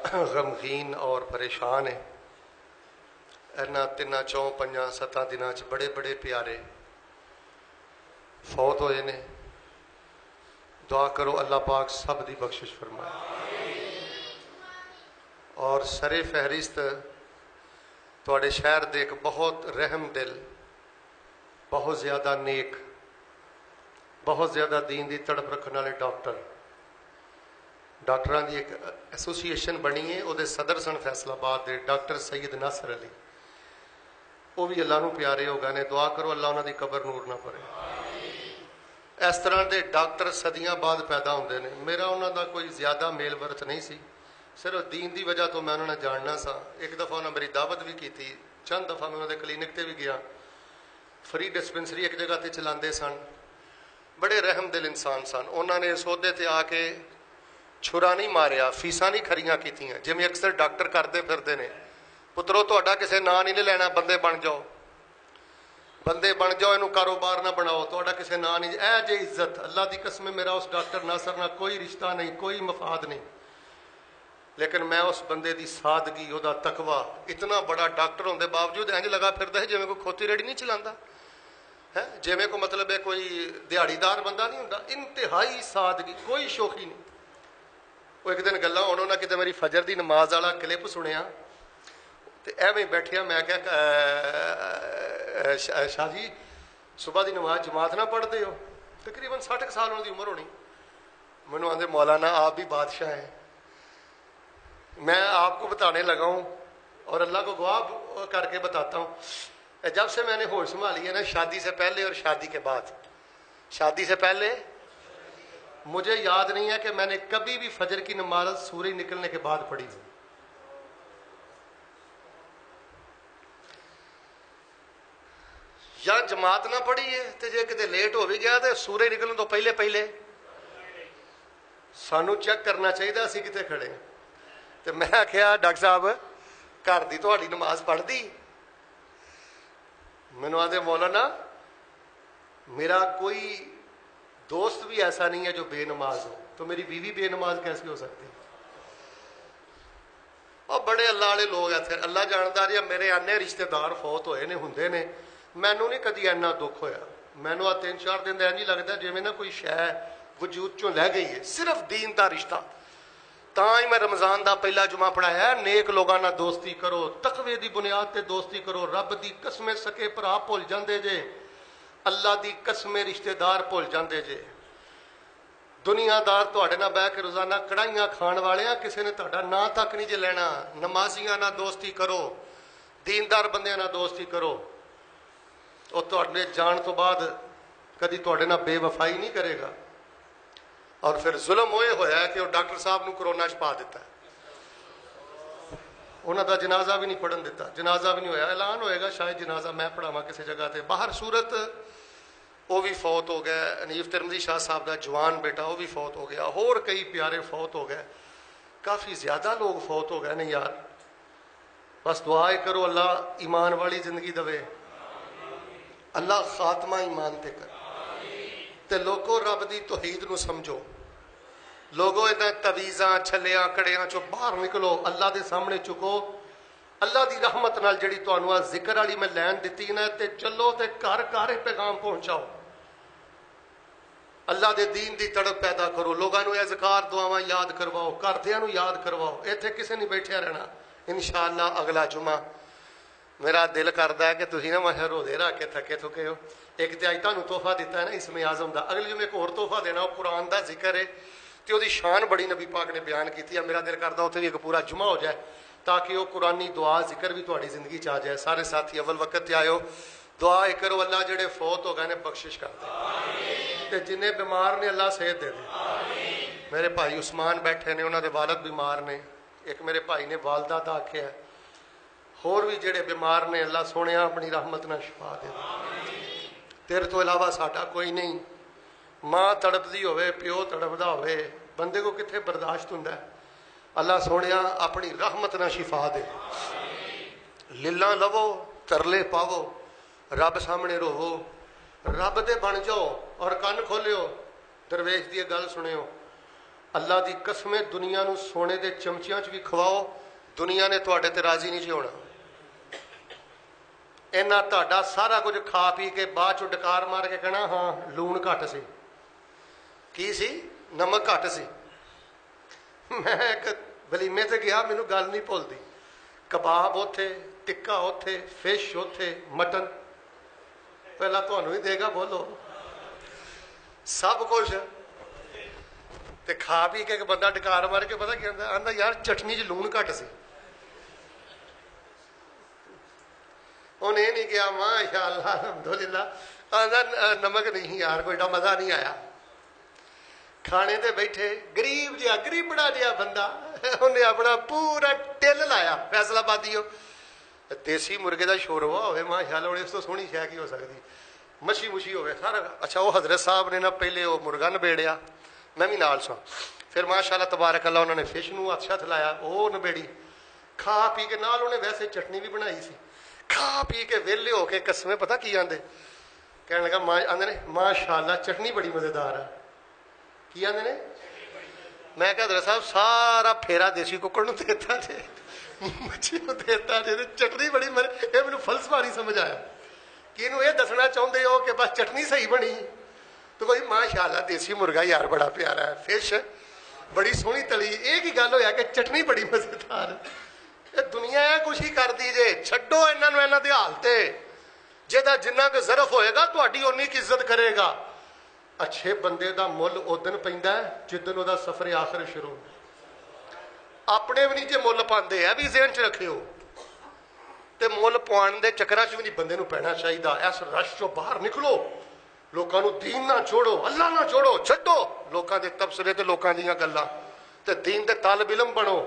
गमगीन और परेशान है। इन्होंने 3 4 5 7 दिनों बड़े बड़े प्यारे फौत होए ने। दुआ करो अल्लाह पाक सब दी बख्शिश फरमाए। और सरे फहरिस्त तुहाडे शहर दे एक बहुत रहम दिल, बहुत ज़्यादा नेक, बहुत ज़्यादा दीन की तड़प रखने वाले डॉक्टरों की एक एसोसीएशन बनी है। वो सदर सन फैसलाबाद के डॉक्टर सैयद नासर अली। वो भी अल्लाह नूं प्यारे हो गए ने। दुआ करो अल्लाह उन्होंने कबर नूर ना भरे। इस तरह के डॉक्टर सदियां बाद पैदा होंगे ने। मेरा उन्होंने कोई ज़्यादा मेल वर्थ नहीं सी, सिर्फ दीन की वजह तो मैं उन्होंने जानना सा। एक दफ़ा उन्होंने मेरी दावत भी की थी, चंद दफ़ा मैं उन्होंने क्लीनिक से भी गया। फ्री डिस्पेंसरी एक जगह पर चलाते सन। बड़े रहम दिल इंसान सन। उन्होंने इस अहदे ते आके छुरा नहीं मारिया, फीसा नहीं खरियां कीतियां जिवें अक्सर डॉक्टर करते फिरते हैं। पुत्रो तुहाडा किसी ना नहीं लेना, बंदे बन जाओ, बंदे बन जाओ, इनू कारोबार ना बनाओ, तुहाडा किसी ना नहीं। ए जे इज्जत, अल्लाह की कसम, मेरा उस डॉक्टर नासर ना कोई रिश्ता नहीं, कोई मफाद नहीं। लेकिन मैं उस बंदे की सादगी, वह तकवा, इतना बड़ा डॉक्टर होने के बावजूद इंज लगा फिरदा है जिवें कोई खोती रेड़ी नहीं चलाता है, जिवें को मतलब है कोई दिहाड़ीदार बंदा नहीं होंदा। इंतहाई सादगी, कोई शौकी नहीं। वो एक दिन गल्लां उन्होंने कितने मेरी फजर की नमाज वाला क्लिप सुनिया तो एवं बैठिया। मैं क्या शाह जी सुबह की नमाज जमात ना पढ़ते हो? तकरीबन 60 साल उन्होंने उम्र होनी। मैनू आंदे मौलाना आप भी बादशाह हैं। मैं आपको बताने लगा हूँ और अल्लाह को गवाह करके बताता हूँ, जब से मैंने होश संभाली है ना, शादी से पहले और शादी के बाद, शादी से पहले मुझे याद नहीं है कि मैंने कभी भी फजर की नमाज सूरज निकलने के बाद पढ़ी थी। या जमात ना पढ़ी है तो जे किते लेट हो भी गया तो सूरज निकलने तो पहले पहले सानू चेक करना चाहिए असी किते खड़े। तो मैं आख्या डॉक्टर साहब घर की तुहाडी नमाज पढ़ दी? मैनू आदे मौलाना मेरा कोई दोस्त भी ऐसा नहीं है जो बेनमाज हो, तो मेरी बीवी बेनमाज कैसे हो सकती है? और बड़े अल्लाह वाले लोग इत्थे, अल्लाह जानदा जी, मेरे आने रिश्तेदार फौत होए ने, हुंदे ने। मैनू नहीं कदी इन्ना दुख होया। मैनू आ 3 4 दिन इंज ही लगता जिवें ना कोई शै वजूद चों लै गई है, सिर्फ दीन का रिश्ता। तां ही मैं रमजान का पहला जुमा पढ़ाया, नेक लोगों नाल दोस्ती करो, तकवे की बुनियाद ते दोस्ती करो। रब की कसमें सके भरा भुल जाते जे, अल्लाह की कसमें रिश्तेदार भुल जाते जे। दुनियादार तुहाडे नाल बैठ के रोजाना कढ़ाइयां खाण वाले किसी ने तुहाडा नां तक नहीं जे लेना। नमाजियां नाल दोस्ती करो, दीनदार बंदियां नाल दोस्ती करो। और तुहाडे जान तो बाद कदी तुहाडे नाल बेवफाई नहीं करेगा। और फिर जुल्म होए होया कि डॉक्टर साहब नूं कोरोना च पा दिता, उन्हों का जनाजा भी नहीं पढ़न दिता। जनाजा भी नहीं होया, ऐलान होएगा शायद जनाजा मैं पढ़ावा किसी जगह पर बाहर। सूरत वो भी फौत हो गया। अनीफ तिरमजी शाह साहब का जवान बेटा वो भी फौत हो गया। होर कई प्यारे फौत हो गए, काफ़ी ज़्यादा लोग फौत हो गए ने यार। बस दुआ करो अल्लाह ईमान वाली जिंदगी दवे, अल्लाह खात्मा ईमान ते कर। ते लोगों रब की तौहीद नूं समझो। लोगों इन्हां तवीज़ां छलियां कड़ियां चो बाहर निकलो, अल्लाह के सामने चुको। अल्लाह की रहमत नाल जिहड़ी तुहानूं आ जिक्र वाली मैं लैन दित्ती ना, ते चलो ते घर घर पैगाम पहुंचाओ। अल्लाह के दीन की तड़प पैदा करो। लोगों को अज़कार दुआवां याद करवाओ, घरदियां नूं याद करवाओ। इत्थे किसी नहीं बैठिया रहना। इंशाअल्लाह अगला जुमा मेरा दिल करता है कि तुसीं ना मैं रोजे रख के थके थुके हो। एक तो अज तुहानूं तोहफा दिता है ना इसमें आज़म का, अगले जुमे एक होर तोहफा देना, वो कुरान का जिक्र है तो उसकी शान बड़ी नबी पाक ने बयान की है। मेरा दिल करता उत्थे भी एक पूरा जुमा हो जाए ताकि वह कुरानी दुआ जिक्र भी तुहाडी जिंदगी च आ जाए। सारे साथी अव्वल वक्त ते आयो, दुआ करो अल्लाह जेडे फौत हो गए ने बख्शिश कर दे, जिन्हें बीमार ने अल्लाह सेहत दे दे। मेरे भाई उस्मान बैठे ने, उन्होंने वालद बीमार ने। एक मेरे भाई ने वालदा दा आख्या, होर भी जेडे बीमार ने अल्लाह सोने अपनी रहमत नाल शिफा दे दे। तेरे तो इलावा साडा कोई नहीं। माँ तड़पदी होवे, प्यो तड़पदा होवे, बंदे को कित्थे बर्दाश्त हुंदा है? अल्लाह सोने अपनी रहमत नाल शिफा दे। लिल्लां लवो, तरले पावो, रब सामने रोवो, रब दे बन जाओ और कन खोलियो, दरवेश दी गल सुनियो। अल्लाह की कसम है, दुनिया नूं सोने के चमचियां च भी खवाओ, दुनिया ने तुहाडे ते राजी नहीं जी होना। इन्ना तुहाडा सारा कुछ खा पी के बाद चों डकार मार के कहना हाँ लूण घट सी, की सी, नमक घट सी। मैं एक वलीमे ते गया, मैनू गल नहीं भुलदी, कबाब उत्थे, टिक्का उत्थे, फिश उत्थे, मटन पहला तुहानू ही देगा, बोलो सब कुछ ते खा पी के एक बंदा डकार मार के पता क्या आंदा, यार चटनी च लूण घट सी। उन्हें ये नहीं कहा माशाअल्लाह अल्हम्दुलिल्लाह, आंदा नमक नहीं यार, कोई मजा नहीं आया। खाने ते बैठे गरीब जिहा, गरीबड़ा जिहा बंदा, उन्हें अपना पूरा टिल लाया फैसलाबादी, देसी मुर्गे का शोरवा हो माशाअल्लाह, इस तो सोहनी शै की हो सकती, मच्छी मुछी हो सारा। अच्छा वो हजरत साहब ने ना पहले वो मुर्गा नबेड़िया, मैं भी नाल सा, फिर माशाअल्लाह तबारक अल्लाह उन्होंने फिश नूं हत्थ शत्थ लाया, वो नबेड़ी, खा पी के नाल उन्हें वैसे चटनी भी बनाई सी। खा पी के वेले हो के कसमें पता की आंदे, कहने लगा आंदे ने माशाअल्लाह चटनी बड़ी मजेदार है। की आंदे ने? मैं कहा हजरत साहब सारा फेरा देसी कुक्कड़ नूं देता जे, मच्छी नूं देता जे, चटनी बड़ी ये मैनूं फलसफा नहीं समझ आया कि इनू ये दसना चाहते हो कि बस चटनी सही बनी, तो कोई माशाअल्लाह देसी मुर्गा यार बड़ा प्यारा है, फिश बड़ी सोहनी तली, एक ही गल होया कि चटनी बड़ी मजेदार। ये दुनिया है कुछ ही कर दी जे, छड्डो इन्हों, इन्हों दे हालते, जेदा जिन्ना क ज़रफ होएगा तुहाडी उन्नी की इज्जत करेगा। अच्छे बंदे का मुल उदन पैंदा है जिदन उहदा सफर आखिर शुरू होंदा। अपने भी नहीं जे मुल पाते है भी ज़हन च रखियो, तो मुल पवाने के चक्कर च भी नहीं बंदे नूं पैना चाहिए। इस रश चों बाहर निकलो, लोगों नूं दीन ना छोड़ो, अल्लाह ना छोड़ो, छड्डो लोगों के तबसरे ते लोगों दीयां गल्लां, ते दीन दे तालिब इलम बनो।